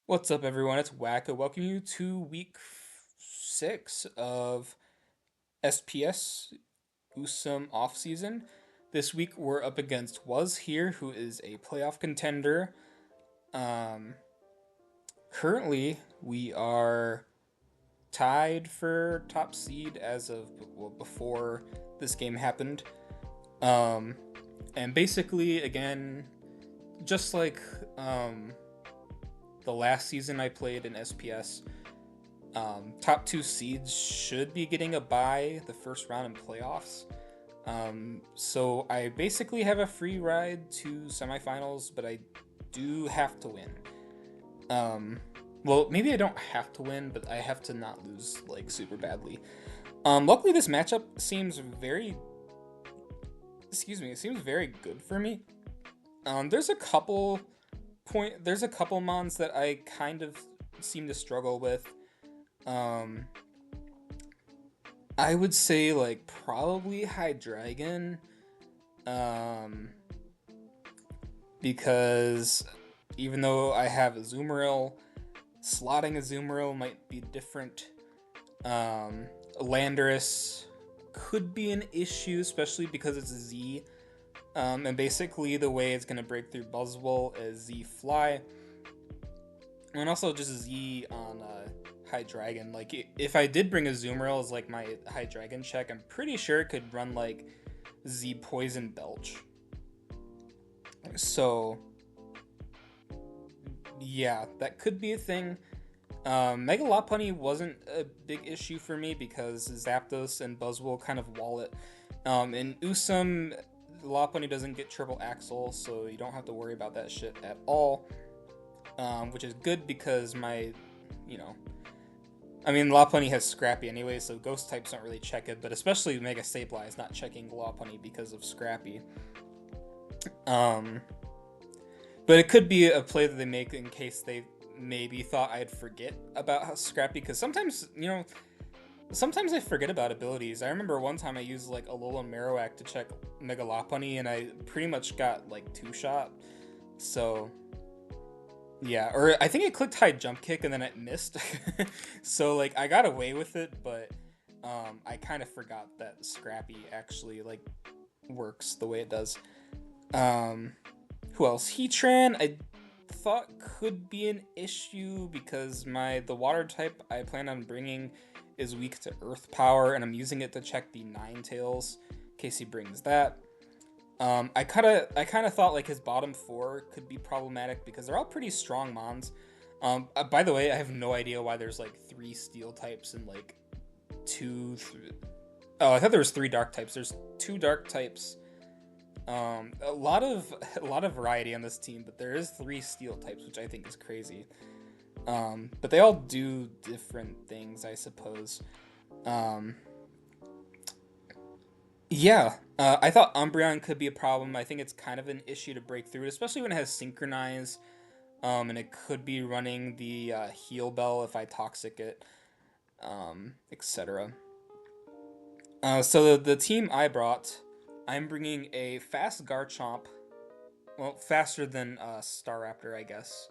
What's up, everyone? It's Wacko. Welcome you to week 6 of SPS USUM offseason. This week we're up against Was here, who is a playoff contender. Um, Currently we are tied for top seed as of before this game happened. Um, and basically, again, just like the last season I played in SPS. Top two seeds should be getting a bye the first round in playoffs. So I basically have a free ride to semifinals, but I do have to win. Well, maybe I don't have to win, but I have to not lose like super badly. Luckily, this matchup seems very, it seems very good for me. There's a couple mons that I kind of seem to struggle with. I would say like probably Hydreigon, because even though I have a Azumarill, slotting a Azumarill might be different. Landorus could be an issue, especially because it's a Z. And basically the way it's gonna break through Buzzwole is Z Fly, and also just Z on Hydreigon. Like, if I did bring a Azumarill as like my Hydreigon check, I'm pretty sure it could run like Z Poison Belch. So yeah, that could be a thing. Mega Lopunny wasn't a big issue for me because Zapdos and Buzzwole kind of wall it. In USUM, Lopunny doesn't get triple axle, so you don't have to worry about that shit at all. Which is good because Lopunny has Scrappy anyway, so Ghost types don't really check it, but especially Mega Sableye is not checking Lopunny because of Scrappy. But it could be a play that they make in case they maybe thought I'd forget about how Scrappy, because sometimes I forget about abilities. I remember one time I used like Alolan Marowak to check Mega Lopunny, and I pretty much got like 2-shot. So yeah, or I think it clicked high jump kick and then it missed. So like I got away with it, but I kind of forgot that Scrappy actually like works the way it does. Who else? Heatran I thought could be an issue because the water type I plan on bringing is weak to Earth Power, and I'm using it to check the Ninetales in case he brings that. I kind of thought like his bottom 4 could be problematic because they're all pretty strong mons. By the way, I have no idea why there's like 3 steel types and like 2. Oh, I thought there was 3 dark types. There's 2 dark types. A lot of variety on this team, but there is 3 steel types, which I think is crazy. But they all do different things, I suppose. Yeah, I thought Umbreon could be a problem. I think it's kind of an issue to break through, especially when it has Synchronize. And it could be running the Heal Bell if I Toxic it, etc. So the team I brought, I'm bringing a fast Garchomp. Well, faster than Staraptor, I guess.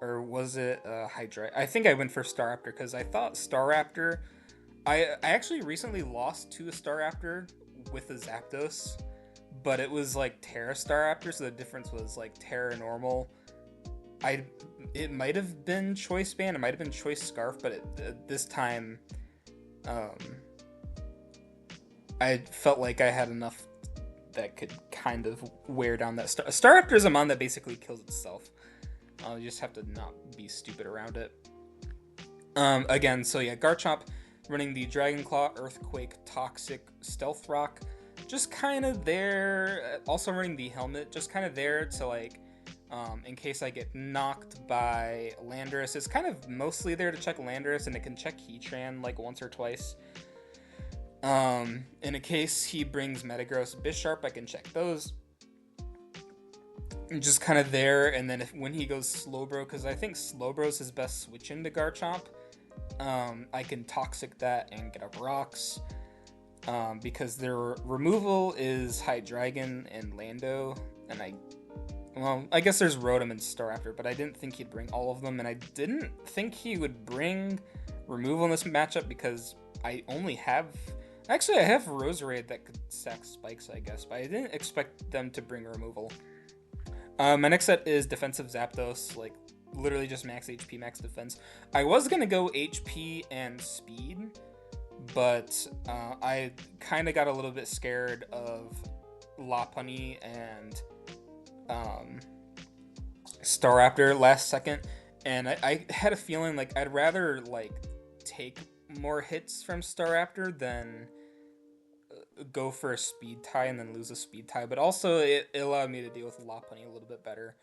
Or was it Hydra? I think I went for Staraptor because I thought Staraptor. I actually recently lost to a Staraptor with a Zapdos, but it was like Terra Staraptor, so the difference was like Terra Normal. It might have been Choice Band, it might have been Choice Scarf, but this time, I felt like I had enough that could kind of wear down that Staraptor is a mon that basically kills itself. You just have to not be stupid around it. Again, so yeah, Garchomp running the Dragon Claw, Earthquake, Toxic, Stealth Rock, just kind of there. Also running the Helmet, just kind of there to like, in case I get knocked by Landorus. It's kind of mostly there to check Landorus, and it can check Heatran like once or twice. In a case he brings Metagross, Bisharp, I can check those. Just kind of there, and then when he goes Slowbro, because I think Slowbro is his best switch into Garchomp, I can Toxic that and get up Rocks, because their removal is Hydreigon and Lando, and Well, I guess there's Rotom and Staraptor, but I didn't think he'd bring all of them, and I didn't think he would bring removal in this matchup because I only have... Actually, I have Roserade that could sack spikes, I guess, but I didn't expect them to bring removal. My next set is Defensive Zapdos, like, literally just max HP, max defense. I was gonna go HP and speed, but I kind of got a little bit scared of Lopunny and Staraptor last second, and I had a feeling like I'd rather like take more hits from Staraptor than go for a speed tie and then lose a speed tie, but also it allowed me to deal with Lopunny a little bit better.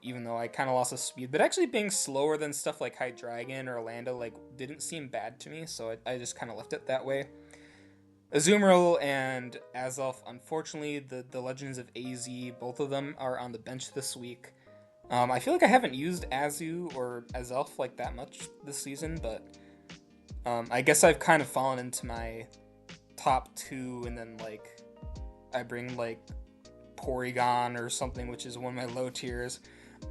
Even though I kind of lost a speed, but actually being slower than stuff like Hydreigon or Orlando like didn't seem bad to me, so I just kind of left it that way. Azumarill and Azelf, unfortunately, the Legends of AZ, both of them are on the bench this week. I feel like I haven't used Azu or Azelf like that much this season, but I guess I've kind of fallen into my top two, and then like I bring like Porygon or something, which is one of my low tiers.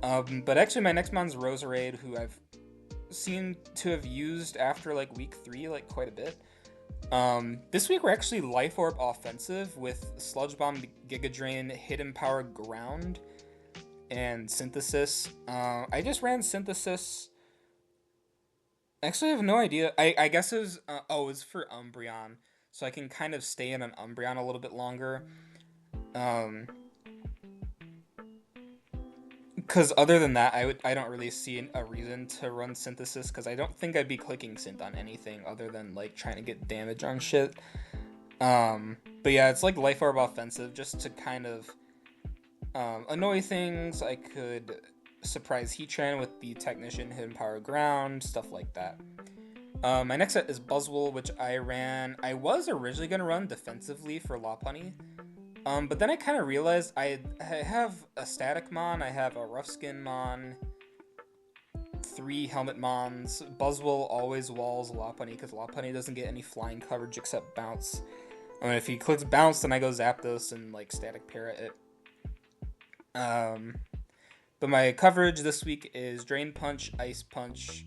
But actually, my next mon's Roserade, who I've seen to have used after like week 3 like quite a bit. This week we're actually Life Orb offensive with Sludge Bomb, Giga Drain, Hidden Power, Ground, and Synthesis. I just ran Synthesis. Actually, I have no idea. I guess it was it's for Umbreon, so I can kind of stay in an Umbreon a little bit longer. Because other than that, I don't really see a reason to run Synthesis, because I don't think I'd be clicking Synth on anything other than like trying to get damage on shit. But yeah, it's like Life Orb offensive just to kind of annoy things. I could surprise Heatran with the Technician, Hidden Power, Ground, stuff like that. My next set is Buzzwole, which I ran. I was originally going to run defensively for Lopunny. But then I kind of realized I have a Static Mon, I have a Rough Skin Mon, 3 Helmet Mons. Buzzwole always walls Lopunny because Lopunny doesn't get any flying coverage except Bounce. If he clicks Bounce, then I go Zapdos and like Static Parrot it. But my coverage this week is Drain Punch, Ice Punch,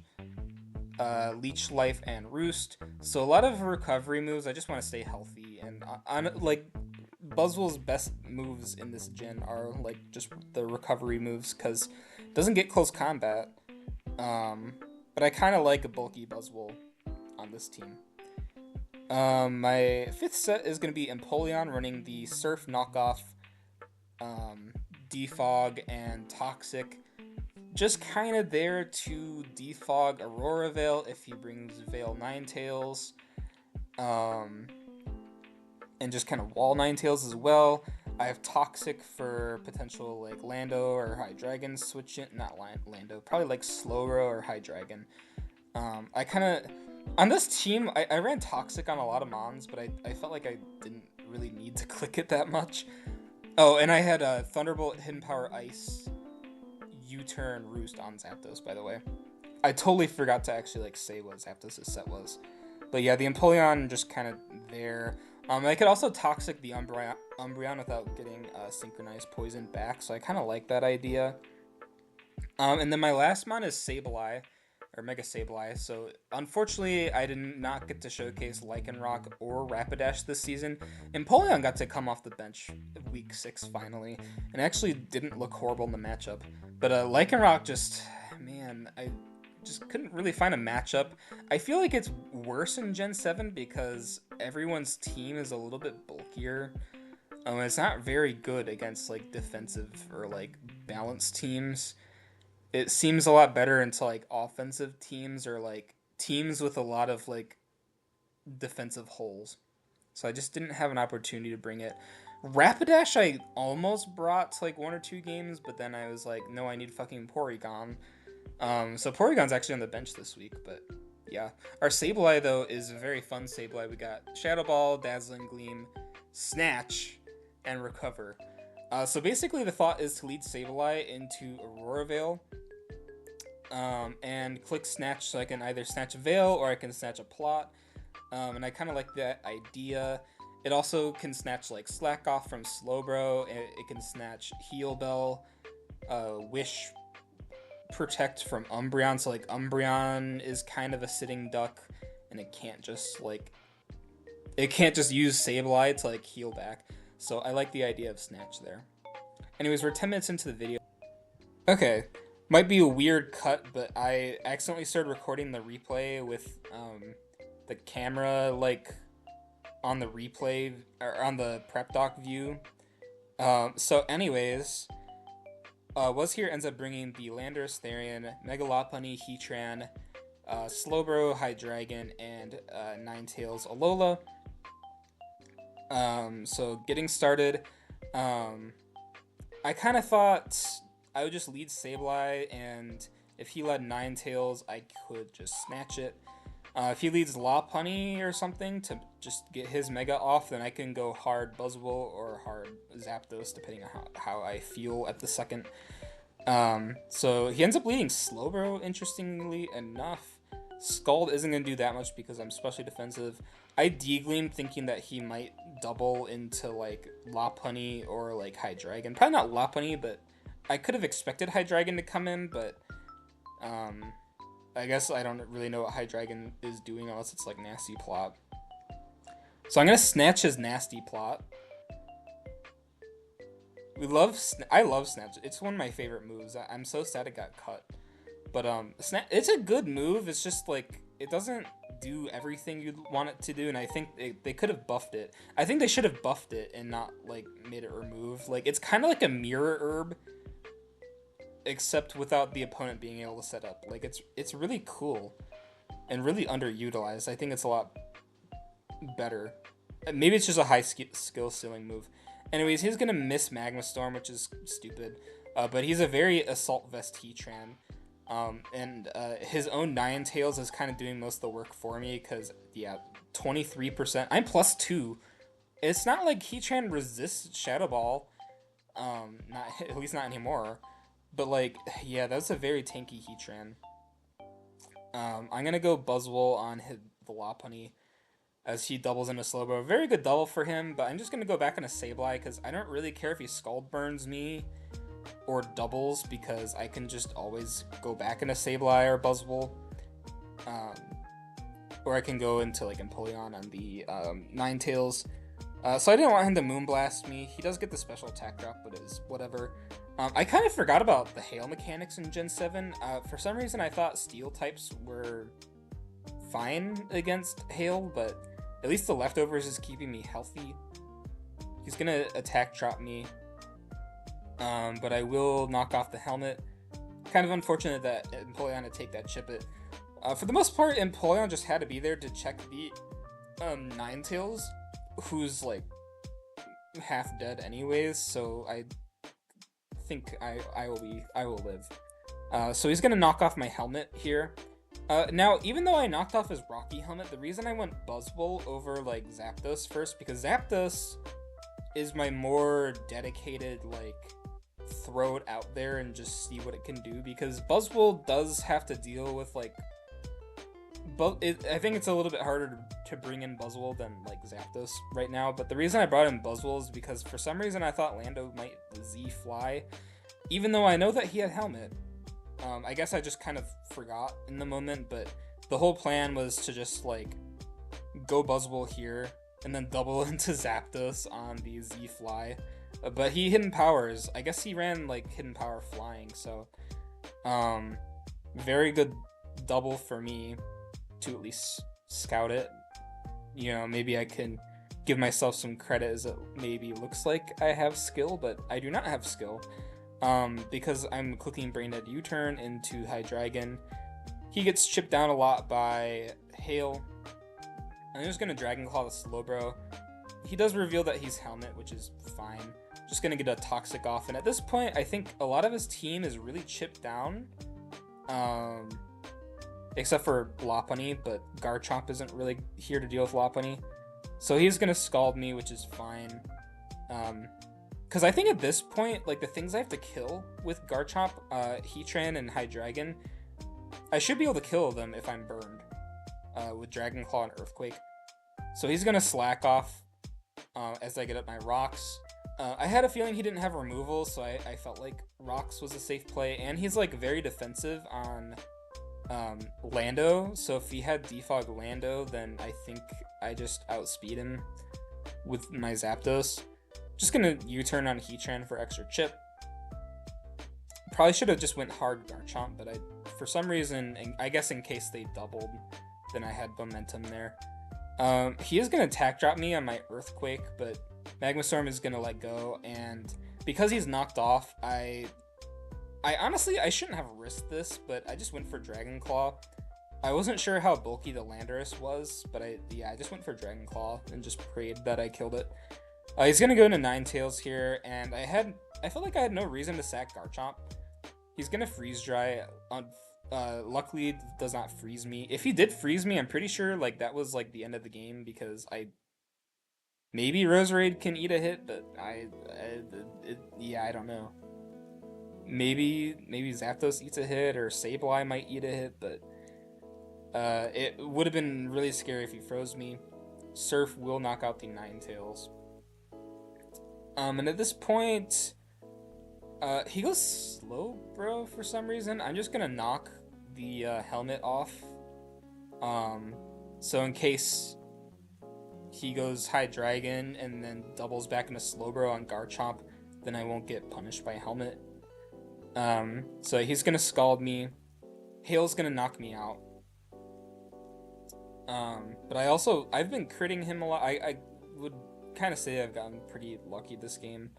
Leech Life, and Roost. So a lot of recovery moves. I just want to stay healthy, and on like Buzzwole's best moves in this gen are like just the recovery moves because it doesn't get close combat. But I kind of like a bulky Buzzwole on this team. My 5th set is going to be Empoleon running the Surf knockoff, Defog, and Toxic. Just kind of there to defog Aurora Veil if he brings Veil Ninetales. And just kind of wall Ninetales as well. I have Toxic for potential like Lando or Hydreigon switch in. Not Lando, probably like Slowbro or Hydreigon. I kind of... On this team, I ran Toxic on a lot of Mons, but I felt like I didn't really need to click it that much. Oh, and I had Thunderbolt, Hidden Power, Ice, U-Turn, Roost on Zapdos, by the way. I totally forgot to actually like say what Zapdos' set was. But yeah, the Empoleon just kind of there. I could also Toxic the Umbreon without getting Synchronized Poison back, so I kind of like that idea. And then my last mon is Sableye, or Mega Sableye. So unfortunately, I did not get to showcase Lycanroc or Rapidash this season. Empoleon got to come off the bench week 6 finally, and actually didn't look horrible in the matchup. But Lycanroc just, man, I just couldn't really find a matchup. I feel like it's worse in Gen 7 because everyone's team is a little bit bulkier. It's not very good against like defensive or like balanced teams. It seems a lot better into like offensive teams or like teams with a lot of like defensive holes. So I just didn't have an opportunity to bring it. Rapidash I almost brought to like 1 or 2 games, but then I was like, no, I need fucking Porygon. So Porygon's actually on the bench this week, but yeah. Our Sableye, though, is a very fun Sableye. We got Shadow Ball, Dazzling Gleam, Snatch, and Recover. So basically the thought is to lead Sableye into Aurora Veil, and click Snatch so I can either snatch a Veil or I can snatch a Plot. And I kind of like that idea. It also can snatch like Slack Off from Slowbro. It can snatch Heal Bell, Wish, Protect from Umbreon. So like Umbreon is kind of a sitting duck, and it can't just use Sableye to like heal back. So I like the idea of Snatch there. Anyways, we're 10 minutes into the video. Okay, might be a weird cut, but I accidentally started recording the replay with the camera like on the replay or on the prep doc view. So anyways, Was Here ends up bringing the Landorus, Therian, Mega Lopunny, Heatran, Slowbro, Hydreigon, and Ninetales, Alola. So getting started, I kind of thought I would just lead Sableye, and if he led Ninetales, I could just snatch it. If he leads Lopunny or something to just get his Mega off, then I can go hard Buzzwole or hard Zapdos, depending on how I feel at the second. So he ends up leading Slowbro, interestingly enough. Scald isn't going to do that much because I'm specially defensive. I D-Gleam thinking that he might double into like Lopunny or like Hydreigon. Probably not Lopunny, but I could have expected Hydreigon to come in, but I guess I don't really know what Hydreigon is doing unless it's like Nasty Plot. So I'm going to snatch his Nasty Plot. I love Snatch. It's one of my favorite moves. I'm so sad it got cut. But it's a good move. It's just like it doesn't do everything you'd want it to do, and I think they could have buffed it. I think they should have buffed it and not like made it remove. Like it's kind of like a mirror herb, except without the opponent being able to set up. Like it's really cool and really underutilized. I think it's a lot better. Maybe it's just a high skill ceiling move. Anyways, he's gonna miss Magma Storm, which is stupid. But he's a very Assault Vest Heatran. And his own Ninetales is kind of doing most of the work for me because, yeah, 23%. I'm +2. It's not like Heatran resists Shadow Ball. Not at least not anymore. But, like, yeah, that's a very tanky Heatran. I'm going to go Buzzwole on the Lopunny as he doubles into Slowbro. Very good double for him, but I'm just going to go back on a Sableye because I don't really care if he Scald Burns me or doubles because I can just always go back into Sableye or Buzzwole. Or I can go into like Empoleon on the Ninetales. So I didn't want him to Moonblast me. He does get the special attack drop, but it's whatever. I kind of forgot about the Hail mechanics in Gen 7. For some reason I thought Steel types were fine against Hail, but at least the Leftovers is keeping me healthy. He's gonna attack drop me. But I will knock off the helmet. Kind of unfortunate that Empoleon had to take that chip it. For the most part, Empoleon just had to be there to check the Ninetales, who's like half dead anyways. So I think I will live. So he's gonna knock off my helmet here. Now, even though I knocked off his Rocky helmet, the reason I went Buzzwole over like Zapdos first because Zapdos is my more dedicated like throw it out there and just see what it can do because Buzzwole does have to deal with like I think it's a little bit harder to bring in Buzzwole than like Zapdos right now, but the reason I brought in Buzzwole is because for some reason I thought Lando might Z fly even though I know that he had helmet. I guess I just kind of forgot in the moment, but the whole plan was to just like go Buzzwole here and then double into Zapdos on the Z fly. But he hidden powers. I guess he ran like hidden power flying, so very good double for me to at least scout it. You know, maybe I can give myself some credit as it maybe looks like I have skill, but I do not have skill. Because I'm clicking Brain Dead U-turn into Hydreigon. He gets chipped down a lot by Hail. I'm just gonna Dragon Claw the Slowbro. He does reveal that he's Helmet, which is fine. Just gonna get a Toxic off, and at this point, I think a lot of his team is really chipped down. Except for Lopunny, but Garchomp isn't really here to deal with Lopunny. So he's gonna Scald me, which is fine. Because I think at this point, like the things I have to kill with Garchomp, Heatran, and Hydreigon, I should be able to kill them if I'm burned with Dragon Claw and Earthquake. So he's gonna Slack off. as I get up my rocks. I had a feeling he didn't have removal, so I felt like rocks was a safe play, and he's like very defensive on Lando, so if he had defog Lando, then I think I just outspeed him with my Zapdos. Just gonna U-turn on Heatran for extra chip. Probably should have just went hard Garchomp, but for some reason, I guess in case they doubled, then I had momentum there. He is gonna attack drop me on my Earthquake, but Magma Storm is gonna let go, and because he's knocked off, I honestly, I shouldn't have risked this, but I just went for Dragon Claw. I wasn't sure how bulky the Landorus was, but I just went for Dragon Claw and just prayed that I killed it. He's gonna go into Ninetales here, and I felt like I had no reason to sack Garchomp. He's gonna Freeze Dry. Luckily, it does not freeze me. If he did freeze me, I'm pretty sure like that was like the end of the game, because maybe Roserade can eat a hit, but I don't know. Maybe Zapdos eats a hit, or Sableye might eat a hit, but it would have been really scary if he froze me. Surf will knock out the Ninetales. And at this point, he goes slow, bro, for some reason. I'm just gonna knock the helmet off. So in case he goes High Dragon and then doubles back into Slowbro on Garchomp, then I won't get punished by helmet. So he's gonna Scald me. Hail's gonna knock me out. But I've been critting him a lot. I would kind of say I've gotten pretty lucky this game.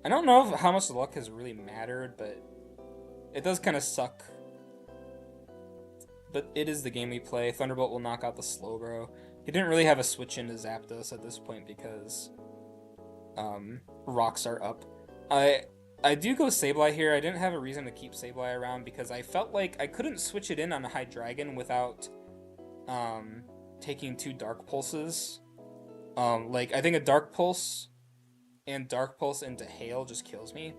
I don't know how much luck has really mattered, but it does kind of suck. But it is the game we play. Thunderbolt will knock out the Slowbro. He didn't really have a switch into Zapdos at this point because rocks are up. I do go Sableye here. I didn't have a reason to keep Sableye around because I felt like I couldn't switch it in on a High Dragon without taking 2 Dark Pulses. Like, I think a Dark Pulse and Dark Pulse into Hail just kills me.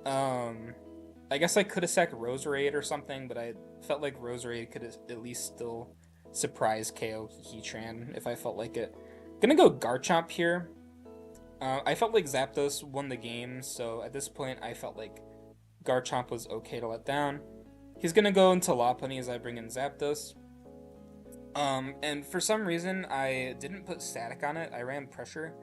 I guess I could have sacked Roserade or something, but I felt like Roserade could at least still surprise KO Heatran if I felt like it. Gonna go Garchomp here. I felt like Zapdos won the game, so at this point I felt like Garchomp was okay to let down. He's gonna go into Lopunny as I bring in Zapdos. And for some reason I didn't put static on it, I ran pressure.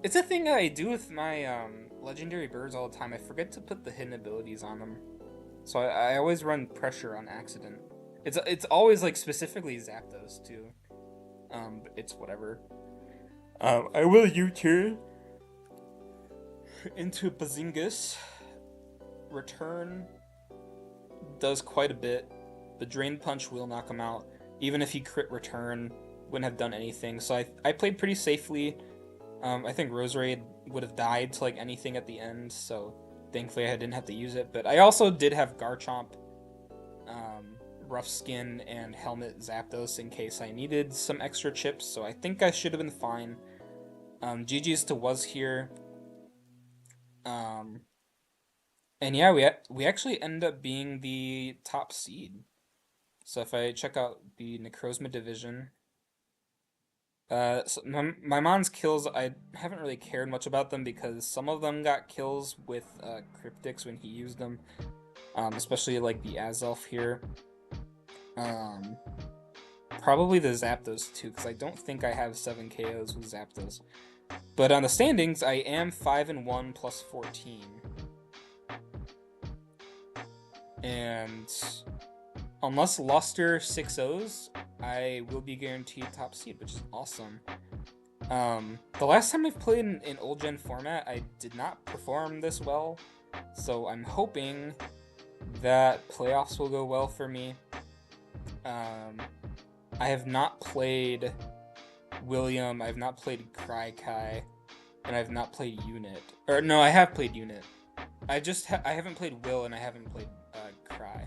It's a thing that I do with my legendary birds all the time. I forget to put the hidden abilities on them. So I always run pressure on accident. It's always like specifically Zapdos too. But it's whatever. I will U-turn into Bazingus. Return does quite a bit. The Drain Punch will knock him out. Even if he crit return, wouldn't have done anything. So I played pretty safely. I think Roserade would have died to like anything at the end, so thankfully I didn't have to use it. But I also did have Garchomp, Rough Skin, and Helmet Zapdos in case I needed some extra chips, so I think I should have been fine. GG's to Was here. And yeah, we actually end up being the top seed. So if I check out the Necrozma division, so my Mon's kills, I haven't really cared much about them because some of them got kills with Cryptics when he used them, especially like the Azelf here. Probably the Zapdos too, because I don't think I have 7 KOs with Zapdos. But on the standings, I am 5-1 plus 14. And unless Luster 6-0s, I will be guaranteed top seed, which is awesome. The last time I've played in old gen format, I did not perform this well, so I'm hoping that playoffs will go well for me. I have not played William, I have not played Cry-Kai, and I have not played Unit. Or no, I have played Unit. I haven't played Will, and I haven't played Cry.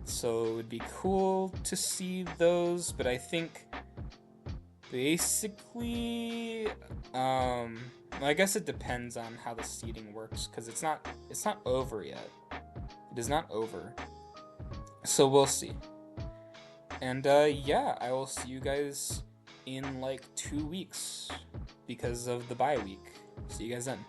So it would be cool to see those, but I think basically, I guess it depends on how the seeding works, because it's not over yet. It is not over. So we'll see. And yeah, I will see you guys in like 2 weeks because of the bye week. See you guys then.